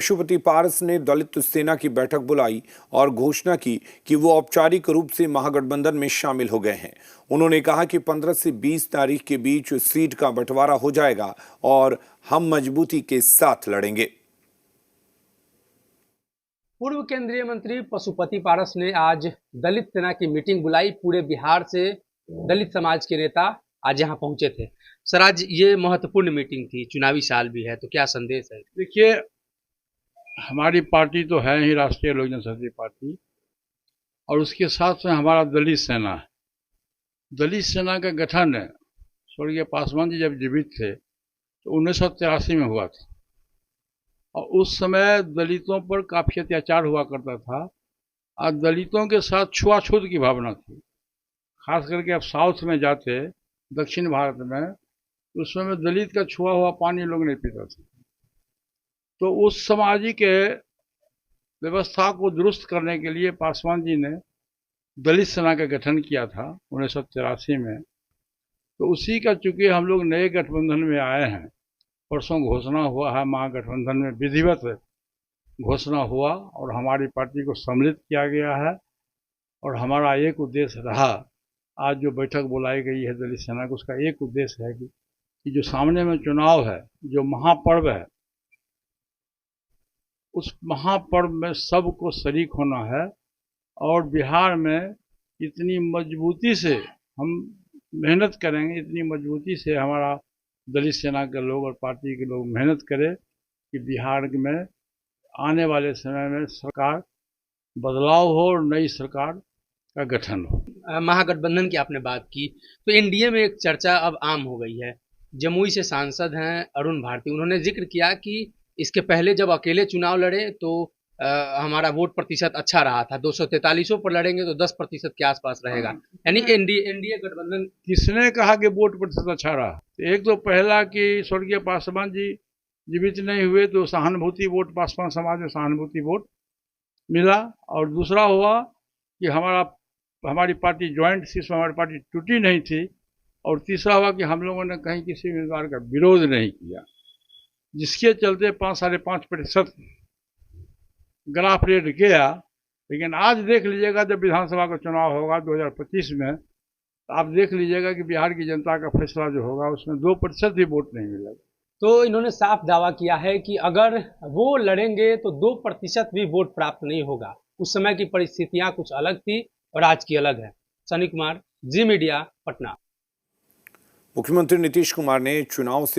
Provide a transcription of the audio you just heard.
पशुपति पारस ने दलित सेना की बैठक बुलाई और घोषणा की कि वो औपचारिक रूप से महागठबंधन में शामिल हो गए हैं। उन्होंने कहा कि 15 से 20 तारीख के बीच सीट का बंटवारा हो जाएगा और हम मजबूती के साथ लड़ेंगे। पूर्व केंद्रीय मंत्री पशुपति पारस ने आज दलित सेना की मीटिंग बुलाई। पूरे बिहार से दलित समाज के नेता आज यहाँ पहुंचे थे। सर, आज ये महत्वपूर्ण मीटिंग थी, चुनावी साल भी है, तो क्या संदेश है? देखिए, हमारी पार्टी तो है ही राष्ट्रीय लोक जनशक्ति पार्टी, और उसके साथ में हमारा दलित सेना है। दलित सेना का गठन स्वर्गीय पासवान जी जब जीवित थे तो 1983 में हुआ था, और उस समय दलितों पर काफ़ी अत्याचार हुआ करता था और दलितों के साथ छुआछूत की भावना थी। खास करके आप साउथ में जाते, दक्षिण भारत में, उस समय दलित का छुआ हुआ पानी लोग नहीं पीता था। तो उस सामाजिक व्यवस्था को दुरुस्त करने के लिए पासवान जी ने दलित सेना का गठन किया था 1983 में। तो उसी का चूंकि हम लोग नए गठबंधन में आए हैं, परसों घोषणा हुआ है, महागठबंधन में विधिवत घोषणा हुआ और हमारी पार्टी को सम्मिलित किया गया है। और हमारा एक उद्देश्य रहा, आज जो बैठक बुलाई गई है दलित सेना को, उसका एक उद्देश्य है कि जो सामने में चुनाव है, जो महापर्व है, उस महापर्व में सबको शरीक होना है। और बिहार में इतनी मजबूती से हम मेहनत करेंगे, इतनी मजबूती से हमारा दलित सेना के लोग और पार्टी के लोग मेहनत करें कि बिहार में आने वाले समय में सरकार बदलाव हो और नई सरकार का गठन हो। महागठबंधन की आपने बात की, तो एनडीए में एक चर्चा अब आम हो गई है। जमुई से सांसद हैं अरुण भारती, उन्होंने जिक्र किया कि इसके पहले जब अकेले चुनाव लड़े तो हमारा वोट प्रतिशत अच्छा रहा था, 243 पर लड़ेंगे तो 10% के आसपास रहेगा। यानी एनडीए गठबंधन। किसने कहा कि वोट प्रतिशत अच्छा रहा? एक तो पहला कि स्वर्गीय पासवान जी जीवित नहीं हुए तो सहानुभूति वोट, पासवान समाज में सहानुभूति वोट मिला। और दूसरा हुआ कि हमारी पार्टी ज्वाइंट सीट में हमारी पार्टी टूटी नहीं थी। और तीसरा हुआ कि हम लोगों ने कहीं किसी उम्मीदवार का विरोध नहीं किया, जिसके चलते 5-5.5% ग्राफ रेट गया। लेकिन आज देख लीजिएगा, जब विधानसभा का चुनाव होगा 2025 में, तो आप देख लीजिएगा कि बिहार की जनता का फैसला जो होगा उसमें 2% भी वोट नहीं मिलेगा। तो इन्होंने साफ दावा किया है कि अगर वो लड़ेंगे तो 2% भी वोट प्राप्त नहीं होगा। उस समय की परिस्थितियां कुछ अलग थी और आज की अलग है। सनी कुमार, जी मीडिया, पटना। मुख्यमंत्री नीतीश कुमार ने चुनाव से